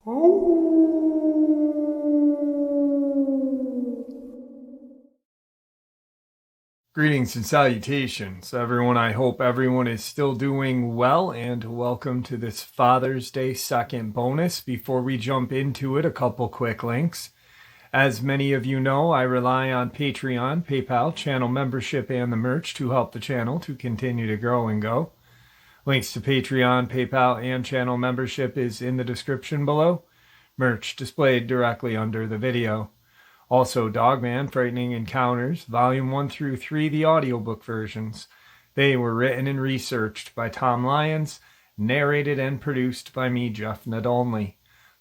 Greetings and salutations, everyone. I hope everyone is still doing well, and welcome to this Father's Day second bonus. Before we jump into it, a couple quick links. As many of you know, I rely on Patreon, PayPal, channel membership, and the merch to help the channel to continue to grow and go. Links to Patreon, PayPal, and channel membership is in the description below. Merch displayed directly under the video. Also, Dogman, Frightening Encounters, Volume 1 through 3, the audiobook versions. They were written and researched by Tom Lyons, narrated and produced by me, Jeff Nadolny.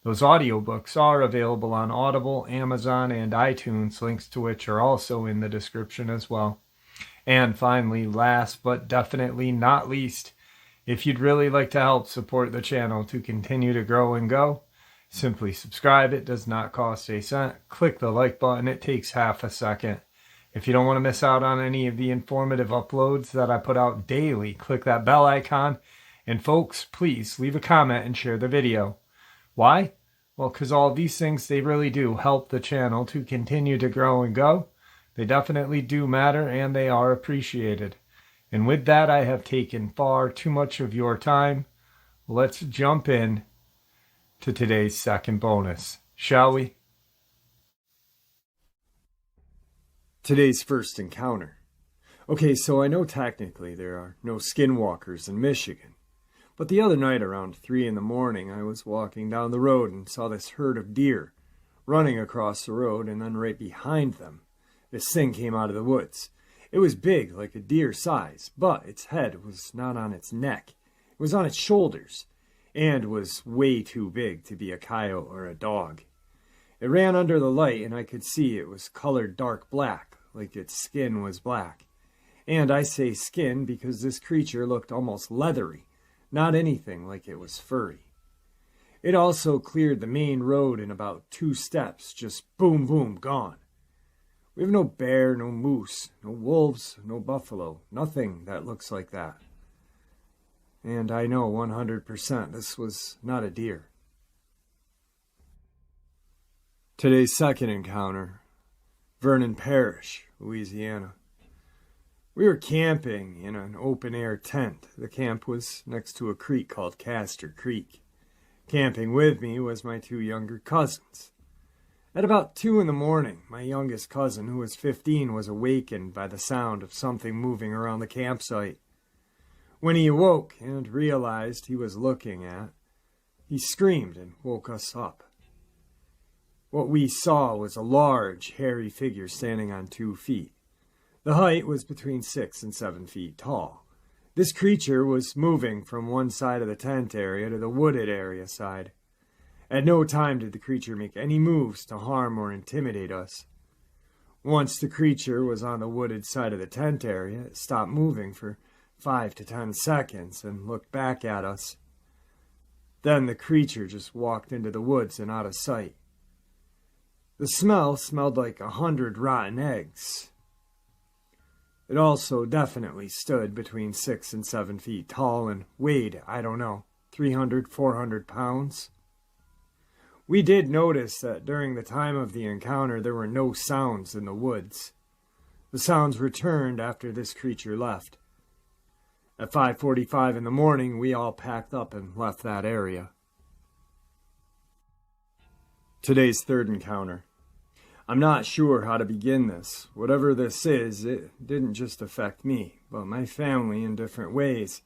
Those audiobooks are available on Audible, Amazon, and iTunes, links to which are also in the description as well. And finally, last but definitely not least, if you'd really like to help support the channel to continue to grow and go, simply subscribe. It does not cost a cent. Click the like button. It takes half a second. If you don't want to miss out on any of the informative uploads that I put out daily, click that bell icon. And folks, please leave a comment and share the video. Why? Well, because all of these things, they really do help the channel to continue to grow and go. They definitely do matter, and they are appreciated. And with that, I have taken far too much of your time. Let's jump in to today's second bonus, shall we? Today's first encounter. Okay, so I know technically there are no skinwalkers in Michigan, but the other night around 3 in the morning I was walking down the road and saw this herd of deer running across the road, and then right behind them, this thing came out of the woods. It was big, like a deer size, but its head was not on its neck. It was on its shoulders, and was way too big to be a coyote or a dog. It ran under the light, and I could see it was colored dark black, like its skin was black. And I say skin because this creature looked almost leathery, not anything like it was furry. It also cleared the main road in about 2 steps, just boom, boom, gone. We have no bear, no moose, no wolves, no buffalo, nothing that looks like that. And I know 100% this was not a deer. Today's second encounter, Vernon Parish, Louisiana. We were camping in an open-air tent. The camp was next to a creek called Castor Creek. Camping with me was my 2 younger cousins. At about 2 in the morning, my youngest cousin, who was 15, was awakened by the sound of something moving around the campsite. When he awoke and realized he was looking at, he screamed and woke us up. What we saw was a large, hairy figure standing on 2 feet. The height was between 6 and 7 feet tall. This creature was moving from one side of the tent area to the wooded area side. At no time did the creature make any moves to harm or intimidate us. Once the creature was on the wooded side of the tent area, it stopped moving for 5 to 10 seconds and looked back at us. Then the creature just walked into the woods and out of sight. The smell smelled like 100 rotten eggs. It also definitely stood between 6 and 7 feet tall and weighed, I don't know, 300, 400 pounds. We did notice that during the time of the encounter there were no sounds in the woods. The sounds returned after this creature left. At 5:45 in the morning, we all packed up and left that area. Today's third encounter. I'm not sure how to begin this. Whatever this is, it didn't just affect me, but my family in different ways.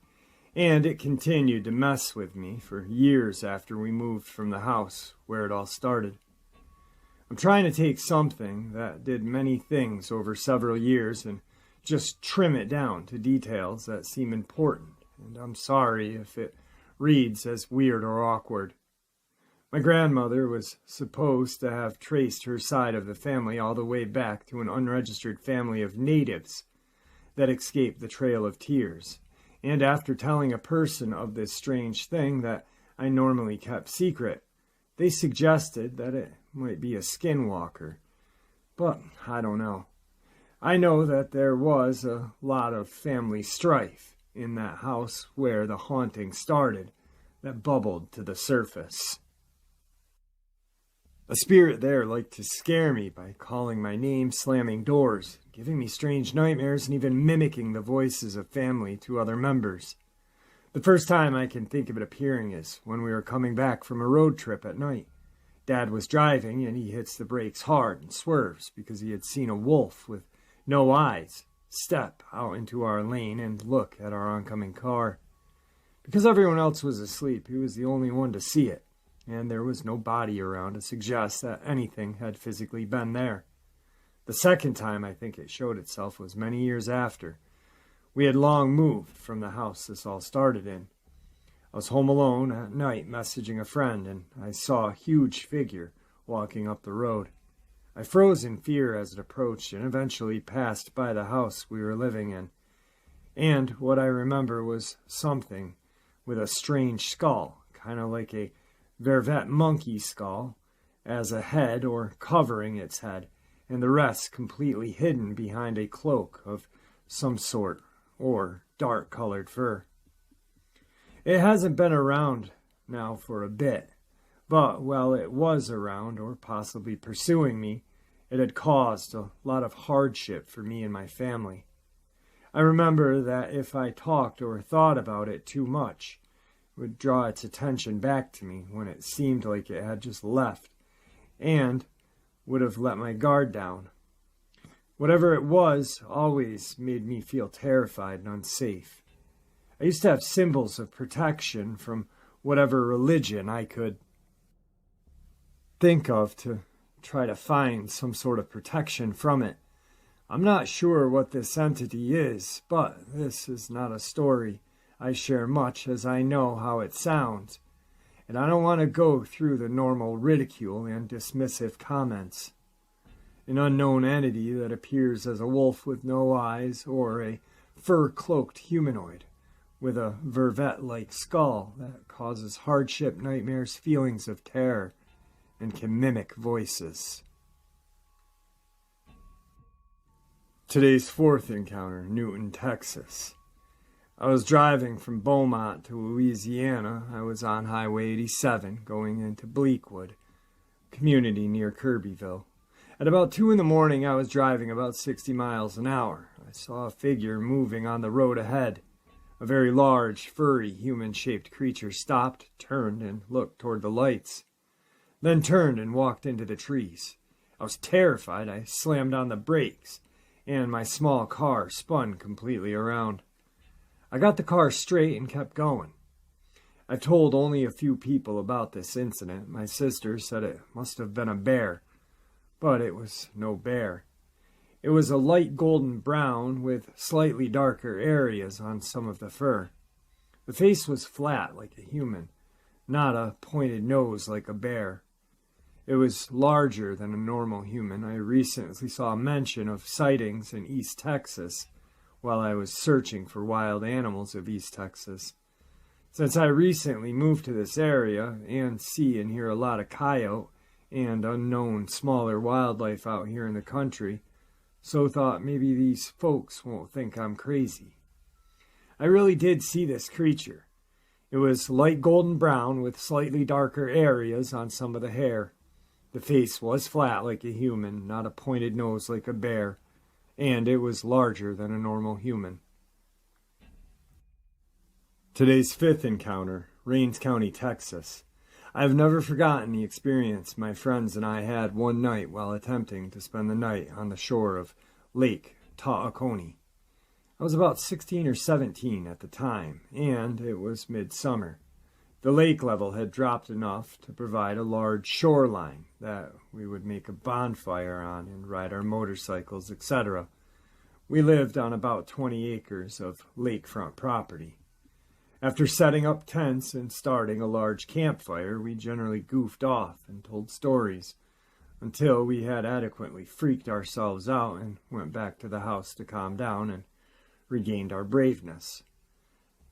And it continued to mess with me for years after we moved from the house where it all started. I'm trying to take something that did many things over several years and just trim it down to details that seem important, and I'm sorry if it reads as weird or awkward. My grandmother was supposed to have traced her side of the family all the way back to an unregistered family of natives that escaped the Trail of Tears, and after telling a person of this strange thing that I normally kept secret, they suggested that it might be a skinwalker, but I don't know. I know that there was a lot of family strife in that house where the haunting started that bubbled to the surface. A spirit there liked to scare me by calling my name, slamming doors, giving me strange nightmares, and even mimicking the voices of family to other members. The first time I can think of it appearing is when we were coming back from a road trip at night. Dad was driving, and he hits the brakes hard and swerves because he had seen a wolf with no eyes step out into our lane and look at our oncoming car. Because everyone else was asleep, he was the only one to see it, and there was no body around to suggest that anything had physically been there. The second time I think it showed itself was many years after. We had long moved from the house this all started in. I was home alone at night messaging a friend, and I saw a huge figure walking up the road. I froze in fear as it approached and eventually passed by the house we were living in. And what I remember was something with a strange skull, kind of like a vervet monkey skull, as a head or covering its head, and the rest completely hidden behind a cloak of some sort or dark-colored fur. It hasn't been around now for a bit, but while it was around or possibly pursuing me, it had caused a lot of hardship for me and my family. I remember that if I talked or thought about it too much, it would draw its attention back to me when it seemed like it had just left, and would have let my guard down. Whatever it was always made me feel terrified and unsafe. I used to have symbols of protection from whatever religion I could think of to try to find some sort of protection from it. I'm not sure what this entity is, but this is not a story I share much as I know how it sounds, and I don't want to go through the normal ridicule and dismissive comments. An unknown entity that appears as a wolf with no eyes or a fur-cloaked humanoid with a vervet-like skull that causes hardship, nightmares, feelings of terror, and can mimic voices. Today's fourth encounter, Newton, Texas. I was driving from Beaumont to Louisiana. I was on Highway 87 going into Bleakwood, community near Kirbyville. At about 2 in the morning, I was driving about 60 miles an hour. I saw a figure moving on the road ahead. A very large, furry, human-shaped creature stopped, turned, and looked toward the lights. Then turned and walked into the trees. I was terrified. I slammed on the brakes, and my small car spun completely around. I got the car straight and kept going. I've told only a few people about this incident. My sister said it must have been a bear, but it was no bear. It was a light golden brown with slightly darker areas on some of the fur. The face was flat like a human, not a pointed nose like a bear. It was larger than a normal human. I recently saw a mention of sightings in East Texas while I was searching for wild animals of East Texas. Since I recently moved to this area and see and hear a lot of coyote and unknown smaller wildlife out here in the country, so thought maybe these folks won't think I'm crazy. I really did see this creature. It was light golden brown with slightly darker areas on some of the hair. The face was flat like a human, not a pointed nose like a bear, and it was larger than a normal human. Today's fifth encounter, Rains County, Texas. I have never forgotten the experience my friends and I had one night while attempting to spend the night on the shore of Lake Tawakoni. I was about 16 or 17 at the time, and it was midsummer. The lake level had dropped enough to provide a large shoreline that we would make a bonfire on and ride our motorcycles, etc. We lived on about 20 acres of lakefront property. After setting up tents and starting a large campfire, we generally goofed off and told stories until we had adequately freaked ourselves out and went back to the house to calm down and regained our braveness.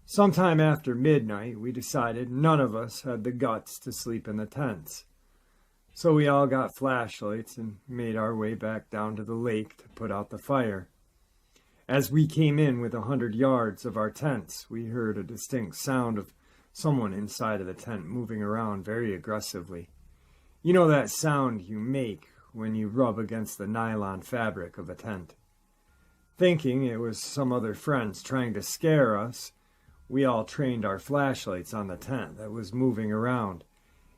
Sometime after midnight, we decided none of us had the guts to sleep in the tents. So we all got flashlights and made our way back down to the lake to put out the fire. As we came in with 100 yards of our tents, we heard a distinct sound of someone inside of the tent moving around very aggressively. You know that sound you make when you rub against the nylon fabric of a tent. Thinking it was some other friends trying to scare us, we all trained our flashlights on the tent that was moving around,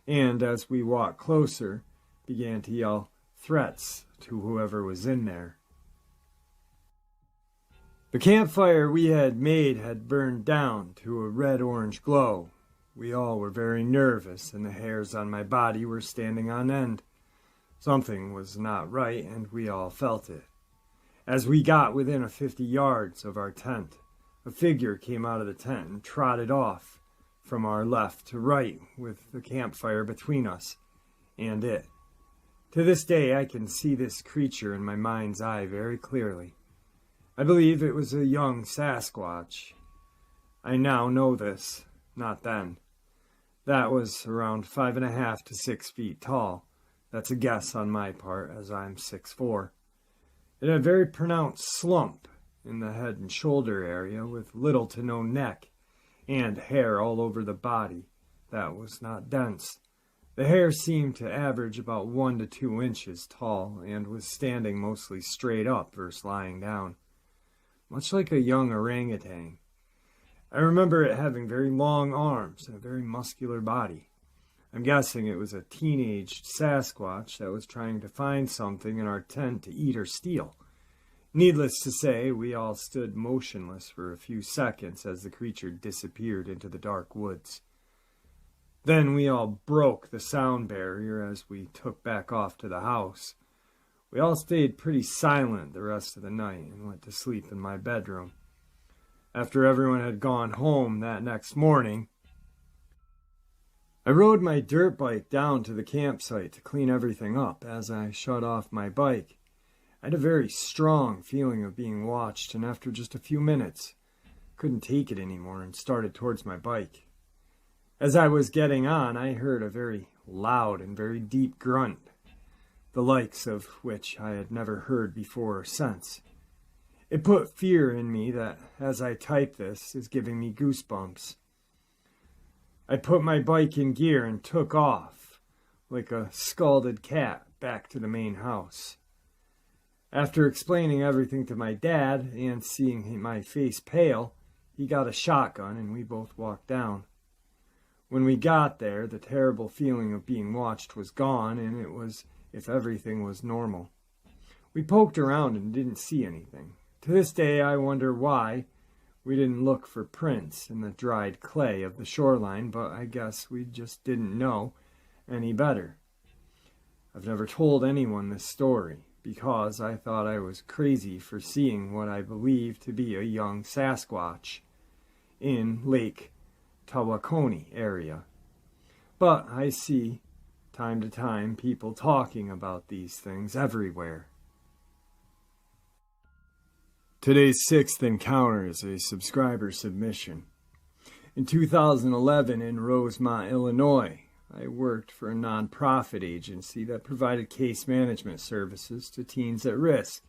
and as we walked closer, began to yell threats to whoever was in there. The campfire we had made had burned down to a red-orange glow. We all were very nervous, and the hairs on my body were standing on end. Something was not right, and we all felt it. As we got within 50 yards of our tent, a figure came out of the tent and trotted off from our left to right with the campfire between us and it. To this day, I can see this creature in my mind's eye very clearly. I believe it was a young Sasquatch. I now know this, not then. That was around 5.5 to 6 feet tall. That's a guess on my part, as I'm 6'4". It had a very pronounced slump in the head and shoulder area, with little to no neck, and hair all over the body that was not dense. The hair seemed to average about 1 to 2 inches tall, and was standing mostly straight up versus lying down, much like a young orangutan. I remember it having very long arms and a very muscular body. I'm guessing it was a teenaged Sasquatch that was trying to find something in our tent to eat or steal. Needless to say, we all stood motionless for a few seconds as the creature disappeared into the dark woods. Then we all broke the sound barrier as we took back off to the house. We all stayed pretty silent the rest of the night and went to sleep in my bedroom. After everyone had gone home that next morning, I rode my dirt bike down to the campsite to clean everything up. As I shut off my bike, I had a very strong feeling of being watched, and after just a few minutes, couldn't take it anymore and started towards my bike. As I was getting on, I heard a very loud and very deep grunt, the likes of which I had never heard before or since. It put fear in me that, as I type this, is giving me goosebumps. I put my bike in gear and took off, like a scalded cat, back to the main house. After explaining everything to my dad and seeing my face pale, he got a shotgun and we both walked down. When we got there, the terrible feeling of being watched was gone, and it was if everything was normal. We poked around and didn't see anything. To this day, I wonder why we didn't look for prints in the dried clay of the shoreline, but I guess we just didn't know any better. I've never told anyone this story, because I thought I was crazy for seeing what I believed to be a young Sasquatch in Lake Tawakoni area. But I see, time to time, people talking about these things everywhere. Today's sixth encounter is a subscriber submission. In 2011 in Rosemont, Illinois, I worked for a nonprofit agency that provided case management services to teens at risk.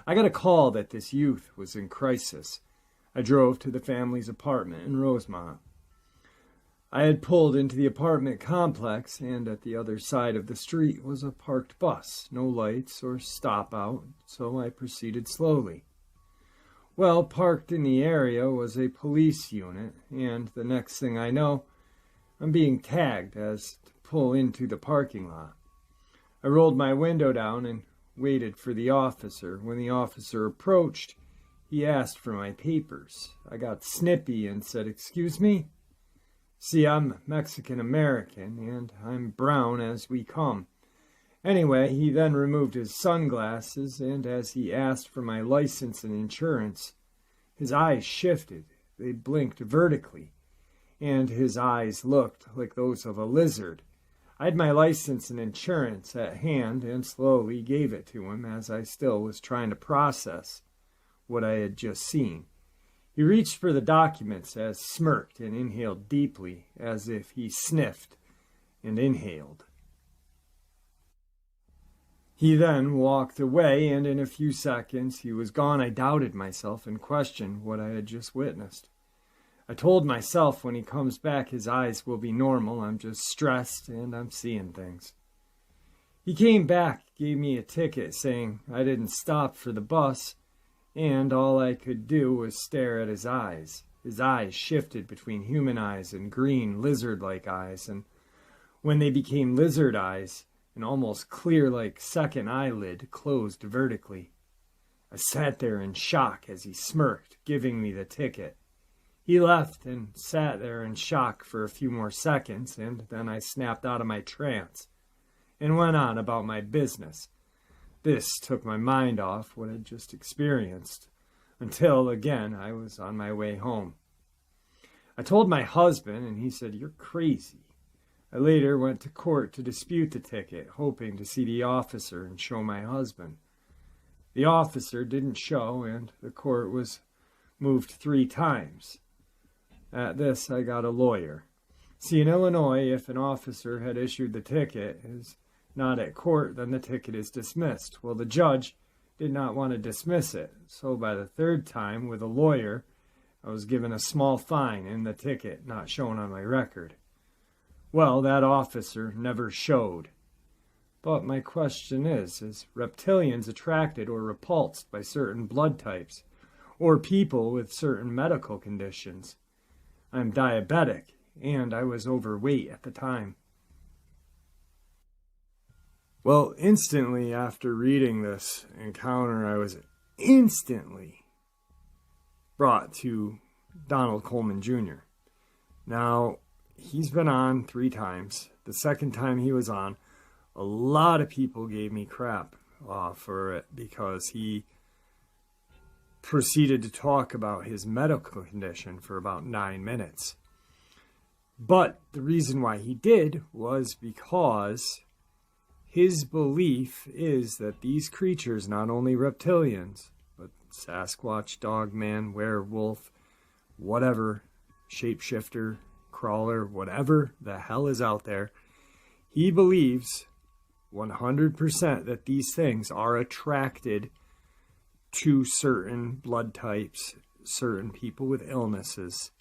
I got a call that this youth was in crisis. I drove to the family's apartment in Rosemont. I had pulled into the apartment complex, and at the other side of the street was a parked bus, no lights or stop out, so I proceeded slowly. Well, parked in the area was a police unit, and the next thing I know, I'm being tagged as to pull into the parking lot. I rolled my window down and waited for the officer. When the officer approached, he asked for my papers. I got snippy and said, "Excuse me?" See, I'm Mexican-American, and I'm brown as we come. Anyway, he then removed his sunglasses, and as he asked for my license and insurance, his eyes shifted. They blinked vertically, and his eyes looked like those of a lizard. I had my license and insurance at hand and slowly gave it to him as I still was trying to process what I had just seen. He reached for the documents as smirked and inhaled deeply as if he sniffed and inhaled. He then walked away, and in a few seconds he was gone. I doubted myself and questioned what I had just witnessed. I told myself when he comes back his eyes will be normal. I'm just stressed and I'm seeing things. He came back, gave me a ticket saying I didn't stop for the bus, and all I could do was stare at his eyes. His eyes shifted between human eyes and green lizard-like eyes, and when they became lizard eyes, an almost clear-like second eyelid closed vertically. I sat there in shock as he smirked, giving me the ticket. He left and sat there in shock for a few more seconds, and then I snapped out of my trance and went on about my business. This took my mind off what I'd just experienced, until, again, I was on my way home. I told my husband, and he said, "You're crazy." I later went to court to dispute the ticket, hoping to see the officer and show my husband. The officer didn't show, and the court was moved 3 times. At this, I got a lawyer. See, in Illinois, if an officer had issued the ticket is not at court, then the ticket is dismissed. Well, the judge did not want to dismiss it, so by the 3rd time, with a lawyer, I was given a small fine and the ticket not shown on my record. Well, that officer never showed. But my question is reptilians attracted or repulsed by certain blood types, or people with certain medical conditions? I'm diabetic, and I was overweight at the time. Well, instantly after reading this encounter, I was instantly brought to Donald Coleman Jr. Now, he's been on 3 times. The second time he was on, a lot of people gave me crap for it because he proceeded to talk about his medical condition for about 9 minutes. But the reason why he did was because his belief is that these creatures, not only reptilians, but Sasquatch, Dogman, werewolf, whatever, shapeshifter, crawler, whatever the hell is out there, he believes 100% that these things are attracted to certain blood types, certain people with illnesses.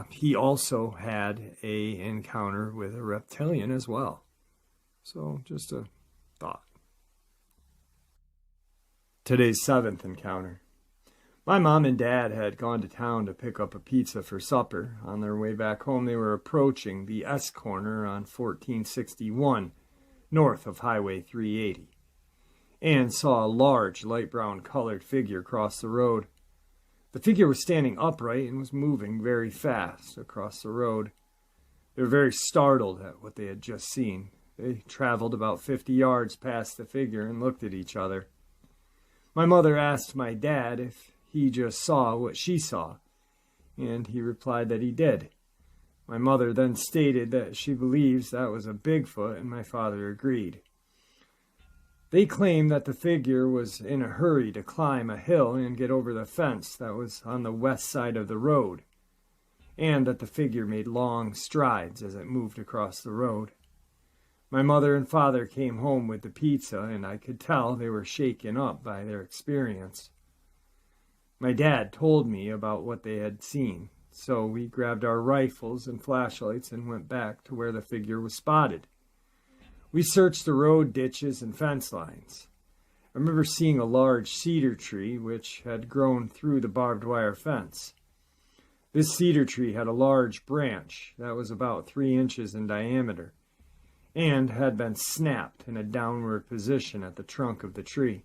He also had an encounter with a reptilian as well. So, just a thought. Today's 7th encounter. My mom and dad had gone to town to pick up a pizza for supper. On their way back home, they were approaching the S corner on 1461, north of Highway 380, and saw a large light brown colored figure cross the road. The figure was standing upright and was moving very fast across the road. They were very startled at what they had just seen. They traveled about 50 yards past the figure and looked at each other. My mother asked my dad if he just saw what she saw, and he replied that he did. My mother then stated that she believes that was a Bigfoot, and my father agreed. They claimed that the figure was in a hurry to climb a hill and get over the fence that was on the west side of the road, and that the figure made long strides as it moved across the road. My mother and father came home with the pizza, and I could tell they were shaken up by their experience. My dad told me about what they had seen, so we grabbed our rifles and flashlights and went back to where the figure was spotted. We searched the road ditches and fence lines. I remember seeing a large cedar tree which had grown through the barbed wire fence. This cedar tree had a large branch that was about 3 inches in diameter, and had been snapped in a downward position at the trunk of the tree.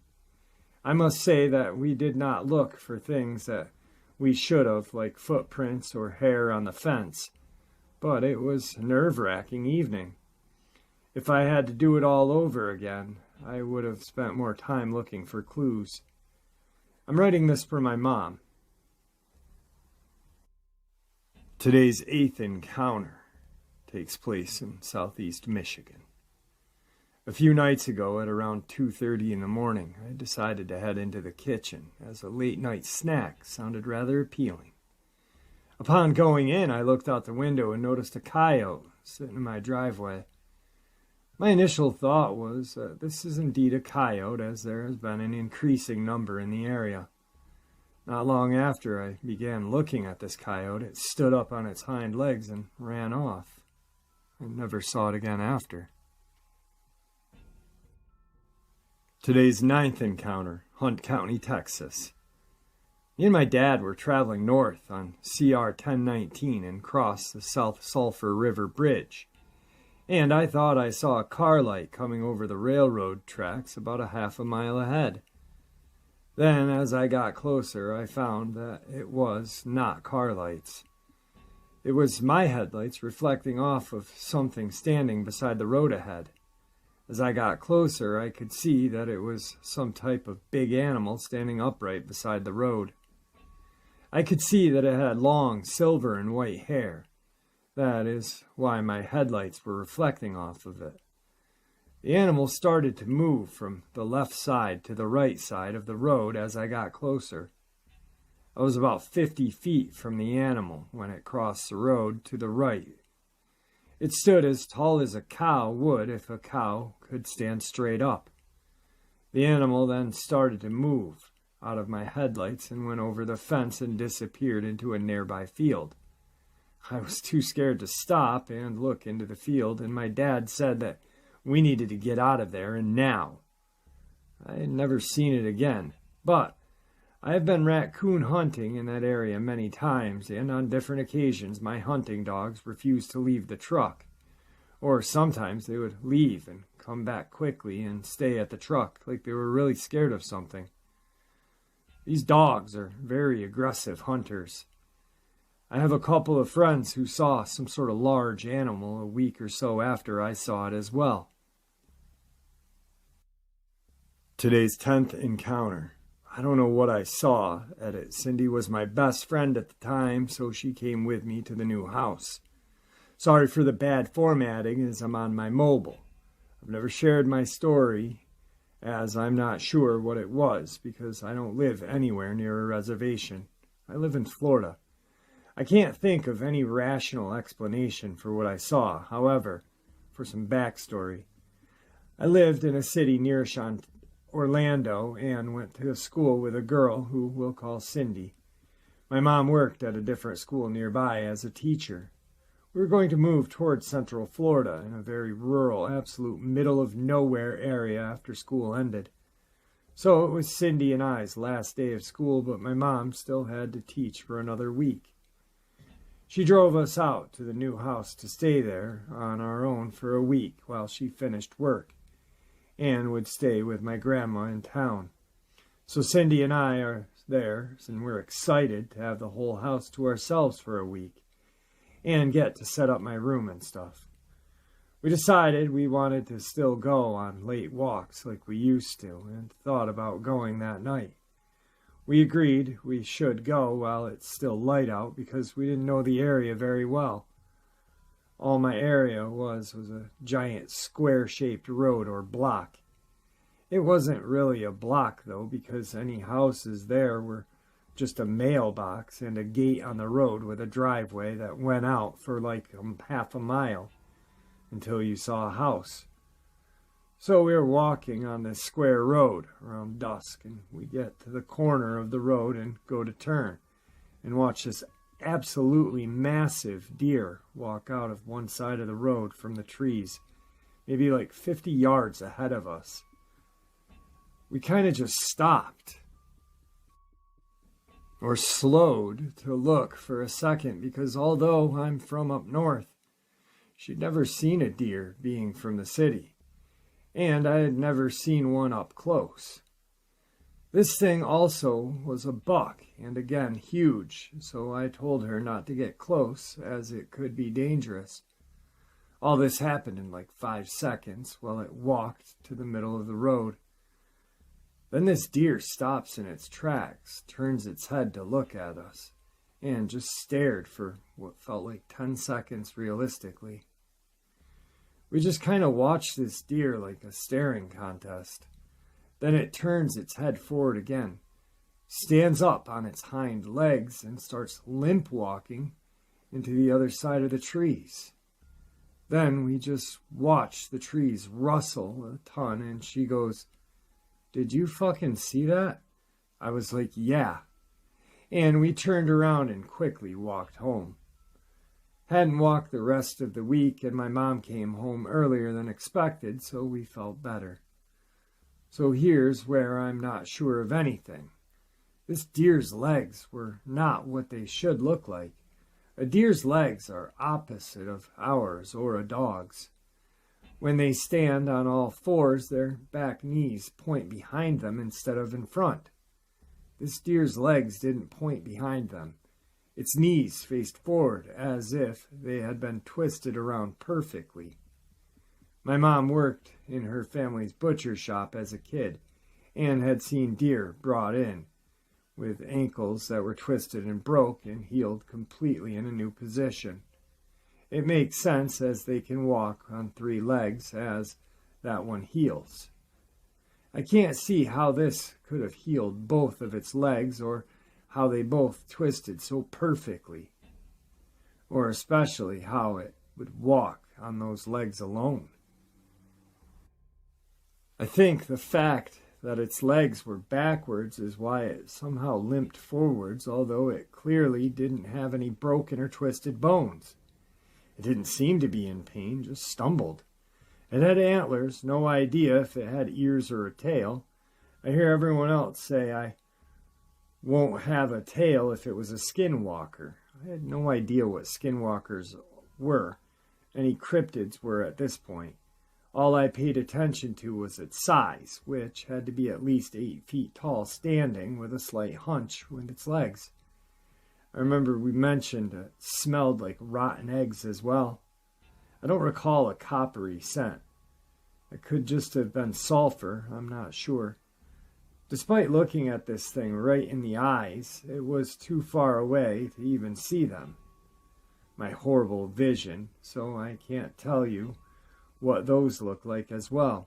I must say that we did not look for things that we should have, like footprints or hair on the fence, but it was a nerve-wracking evening. If I had to do it all over again, I would have spent more time looking for clues. I'm writing this for my mom. Today's 8th encounter takes place in southeast Michigan. A few nights ago, at around 2:30 in the morning, I decided to head into the kitchen, as a late-night snack sounded rather appealing. Upon going in, I looked out the window and noticed a coyote sitting in my driveway. My initial thought was that this is indeed a coyote, as there has been an increasing number in the area. Not long after I began looking at this coyote, it stood up on its hind legs and ran off. I never saw it again after. Today's ninth encounter, Hunt County, Texas. Me and my dad were traveling north on CR 1019 and crossed the South Sulphur River Bridge. And I thought I saw a car light coming over the railroad tracks about a half a mile ahead. Then, as I got closer, I found that it was not car lights. It was my headlights reflecting off of something standing beside the road ahead. As I got closer, I could see that it was some type of big animal standing upright beside the road. I could see that it had long silver and white hair. That is why my headlights were reflecting off of it. The animal started to move from the left side to the right side of the road as I got closer. I was about 50 feet from the animal when it crossed the road to the right. It stood as tall as a cow would if a cow could stand straight up. The animal then started to move out of my headlights and went over the fence and disappeared into a nearby field. I was too scared to stop and look into the field, and my dad said that we needed to get out of there, and now. I had never seen it again, but I have been raccoon hunting in that area many times, and on different occasions my hunting dogs refused to leave the truck. Or sometimes they would leave and come back quickly and stay at the truck like they were really scared of something. These dogs are very aggressive hunters. I have a couple of friends who saw some sort of large animal a week or so after I saw it as well. Today's 10th encounter. I don't know what I saw. Edit. Cindy was my best friend at the time, so she came with me to the new house. Sorry for the bad formatting as I'm on my mobile. I've never shared my story as I'm not sure what it was because I don't live anywhere near a reservation. I live in Florida. I can't think of any rational explanation for what I saw. However, for some backstory, I lived in a city near Orlando and went to school with a girl who we'll call Cindy. My mom worked at a different school nearby as a teacher. We were going to move towards Central Florida in a very rural, absolute middle of nowhere area after school ended. So it was Cindy and I's last day of school, but my mom still had to teach for another week. She drove us out to the new house to stay there on our own for a week while she finished work and would stay with my grandma in town. So Cindy and I are there, and we're excited to have the whole house to ourselves for a week and get to set up my room and stuff. We decided we wanted to still go on late walks like we used to and thought about going that night. We agreed we should go while it's still light out because we didn't know the area very well. All my area was a giant square-shaped road or block. It wasn't really a block, though, because any houses there were just a mailbox and a gate on the road with a driveway that went out for like half a mile until you saw a house. So we were walking on this square road around dusk, and we get to the corner of the road and go to turn and watch this absolutely massive deer walk out of one side of the road from the trees, maybe like 50 yards ahead of us. We kind of just stopped or slowed to look for a second because although I'm from up north, she'd never seen a deer being from the city, and I had never seen one up close. This thing also was a buck, and again huge, so I told her not to get close as it could be dangerous. All this happened in like 5 seconds while it walked to the middle of the road. Then this deer stops in its tracks, turns its head to look at us, and just stared for what felt like 10 seconds realistically. We just kind of watched this deer like a staring contest. Then it turns its head forward again, stands up on its hind legs, and starts limp walking into the other side of the trees. Then we just watch the trees rustle a ton, and she goes, "Did you fucking see that?" I was like, "Yeah." And we turned around and quickly walked home. Hadn't walked the rest of the week, and my mom came home earlier than expected, so we felt better. So here's where I'm not sure of anything. This deer's legs were not what they should look like. A deer's legs are opposite of ours or a dog's. When they stand on all fours, their back knees point behind them instead of in front. This deer's legs didn't point behind them. Its knees faced forward as if they had been twisted around perfectly. My mom worked in her family's butcher shop as a kid and had seen deer brought in with ankles that were twisted and broke and healed completely in a new position. It makes sense as they can walk on 3 legs as that one heals. I can't see how this could have healed both of its legs or how they both twisted so perfectly, or especially how it would walk on those legs alone. I think the fact that its legs were backwards is why it somehow limped forwards, although it clearly didn't have any broken or twisted bones. It didn't seem to be in pain, just stumbled. It had antlers, no idea if it had ears or a tail. I hear everyone else say I won't have a tail if it was a skinwalker. I had no idea what skinwalkers were, any cryptids were at this point. All I paid attention to was its size, which had to be at least 8 feet tall standing with a slight hunch with its legs. I remember we mentioned it smelled like rotten eggs as well. I don't recall a coppery scent. It could just have been sulfur, I'm not sure. Despite looking at this thing right in the eyes, it was too far away to even see them. My horrible vision, so I can't tell you what those look like as well.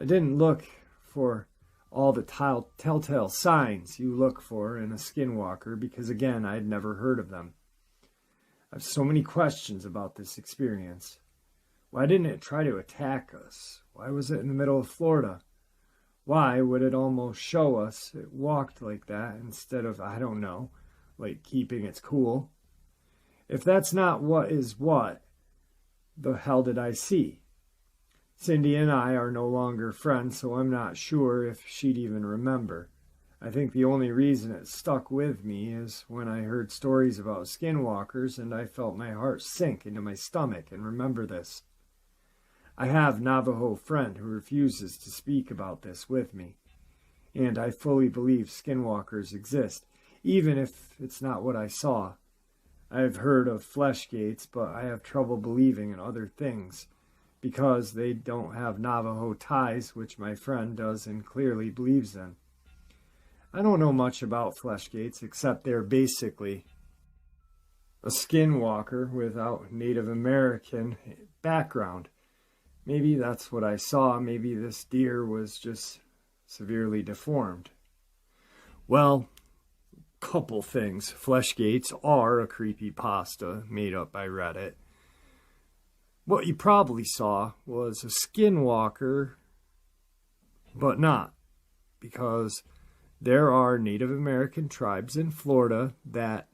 I didn't look for all the telltale signs you look for in a skinwalker because, again, I'd never heard of them. I have so many questions about this experience. Why didn't it try to attack us? Why was it in the middle of Florida? Why would it almost show us it walked like that instead of, I don't know, like keeping its cool? If that's not what is what, the hell did I see? Cindy and I are no longer friends, so I'm not sure if she'd even remember. I think the only reason it stuck with me is when I heard stories about skinwalkers and I felt my heart sink into my stomach and remember this. I have a Navajo friend who refuses to speak about this with me, and I fully believe skinwalkers exist, even if it's not what I saw. I have heard of flesh gates, but I have trouble believing in other things, because they don't have Navajo ties, which my friend does and clearly believes in. I don't know much about flesh gates, except they're basically a skinwalker without Native American background. Maybe that's what I saw. Maybe this deer was just severely deformed. Well, couple things. Flesh gates are a creepypasta made up by Reddit. What you probably saw was a skinwalker, but not, because there are Native American tribes in Florida that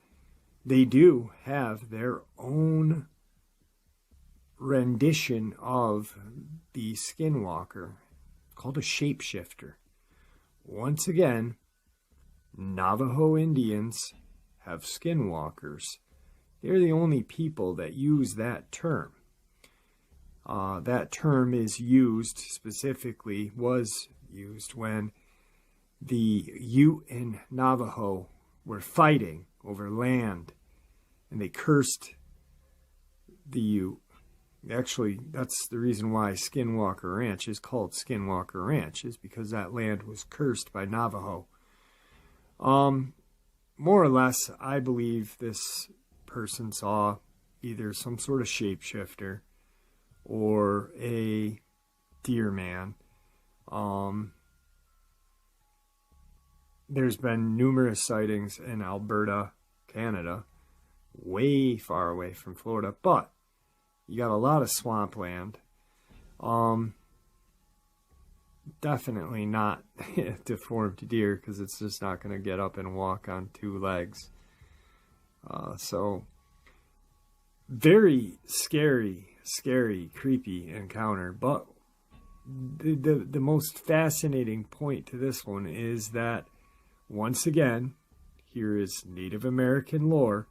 they do have their own rendition of the skinwalker called a shapeshifter. Once again, Navajo Indians have skinwalkers. They're the only people that use that term. That term is used specifically, was used when the Ute and Navajo were fighting over land, and they cursed the Ute. Actually, that's the reason why Skinwalker Ranch is called Skinwalker Ranch, is because that land was cursed by Navajo. More or less, I believe this person saw either some sort of shapeshifter or a deer man. There's been numerous sightings in Alberta, Canada, way far away from Florida, but you got a lot of swampland. Definitely not deformed deer, because it's just not going to get up and walk on 2 legs. So, very scary, creepy encounter. But the most fascinating point to this one is that, once again, here is Native American lore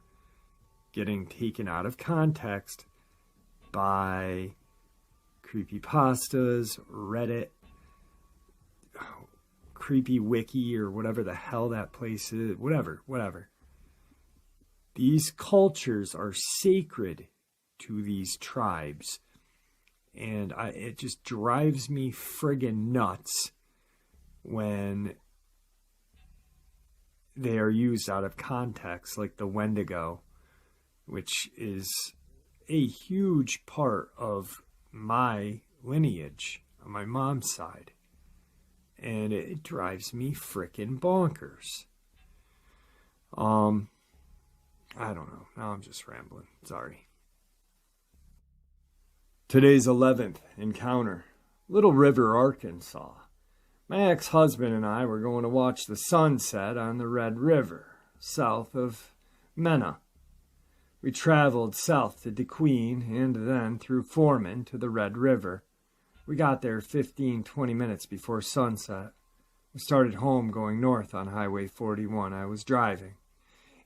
getting taken out of context by creepypastas, Reddit, creepy wiki, or whatever the hell that place is, whatever. These cultures are sacred to these tribes, and it just drives me friggin' nuts when they are used out of context, like the Wendigo, which is a huge part of my lineage on my mom's side. And it drives me frickin' bonkers. I don't know. Now I'm just rambling. Sorry. Today's 11th encounter. Little River, Arkansas. My ex-husband and I were going to watch the sunset on the Red River, south of Mena. We traveled south to DeQueen and then through Foreman to the Red River. We got there 15-20 minutes before sunset. We started home going north on Highway 41. I was driving.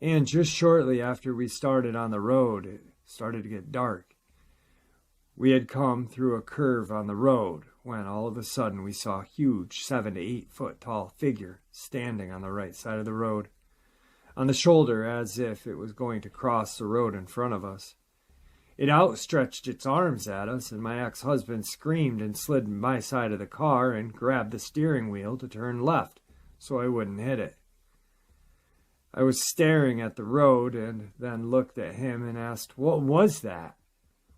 And just shortly after we started on the road, it started to get dark. We had come through a curve on the road when all of a sudden we saw a huge 7 to 8 foot tall figure standing on the right side of the road, on the shoulder as if it was going to cross the road in front of us. It outstretched its arms at us, and my ex-husband screamed and slid my side of the car and grabbed the steering wheel to turn left so I wouldn't hit it. I was staring at the road and then looked at him and asked, "What was that?"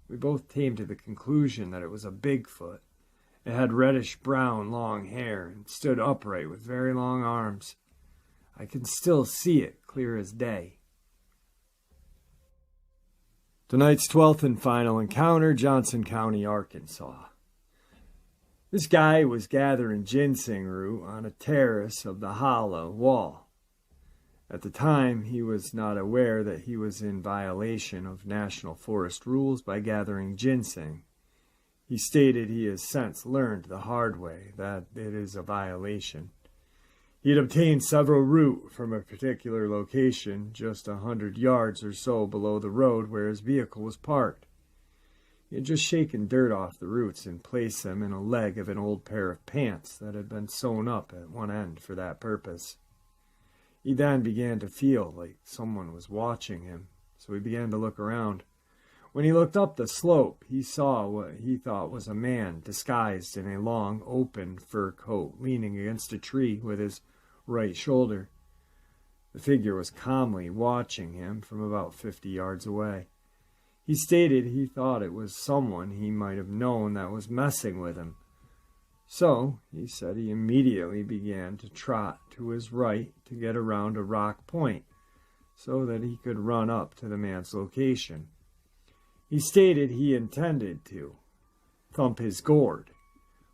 We both came to the conclusion that it was a Bigfoot. It had reddish-brown long hair and stood upright with very long arms. I can still see it clear as day. Tonight's 12th and final encounter, Johnson County, Arkansas. This guy was gathering ginseng root on a terrace of the hollow wall. At the time, he was not aware that he was in violation of national forest rules by gathering ginseng. He stated he has since learned the hard way that it is a violation. He had obtained several root from a particular location just 100 yards or so below the road where his vehicle was parked. He had just shaken dirt off the roots and placed them in a leg of an old pair of pants that had been sewn up at one end for that purpose. He then began to feel like someone was watching him, so he began to look around. When he looked up the slope, he saw what he thought was a man disguised in a long, open fur coat, leaning against a tree with his right shoulder. The figure was calmly watching him from about 50 yards away. He stated he thought it was someone he might have known that was messing with him. So, he said he immediately began to trot to his right to get around a rock point so that he could run up to the man's location. He stated he intended to thump his gourd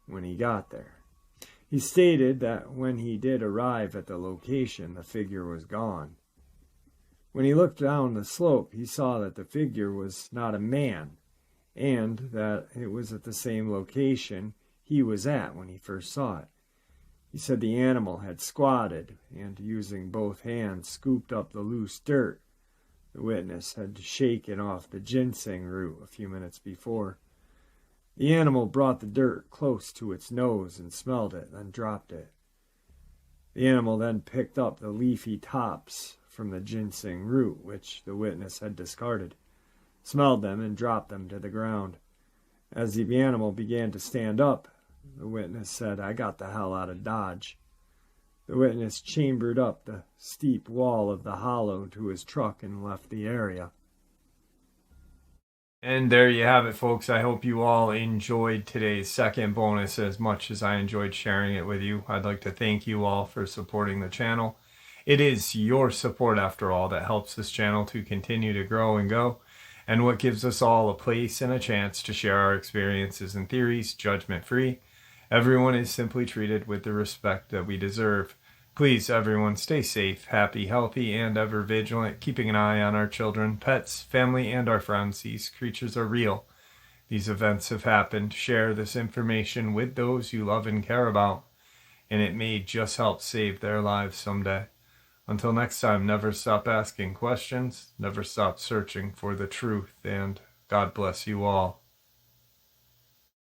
when he got there. He stated that when he did arrive at the location, the figure was gone. When he looked down the slope, he saw that the figure was not a man and that it was at the same location he was at when he first saw it. He said the animal had squatted and, using both hands, scooped up the loose dirt the witness had shaken off the ginseng root a few minutes before. The animal brought the dirt close to its nose and smelled it, then dropped it. The animal then picked up the leafy tops from the ginseng root, which the witness had discarded, smelled them, and dropped them to the ground. As the animal began to stand up, the witness said, "I got the hell out of Dodge." The witness chambered up the steep wall of the hollow to his truck and left the area. And there you have it, folks. I hope you all enjoyed today's second bonus as much as I enjoyed sharing it with you. I'd like to thank you all for supporting the channel. It is your support, after all, that helps this channel to continue to grow and go, and what gives us all a place and a chance to share our experiences and theories, judgment-free. Everyone is simply treated with the respect that we deserve. Please, everyone, stay safe, happy, healthy, and ever vigilant, keeping an eye on our children, pets, family, and our friends. These creatures are real. These events have happened. Share this information with those you love and care about, and it may just help save their lives someday. Until next time, never stop asking questions, never stop searching for the truth, and God bless you all.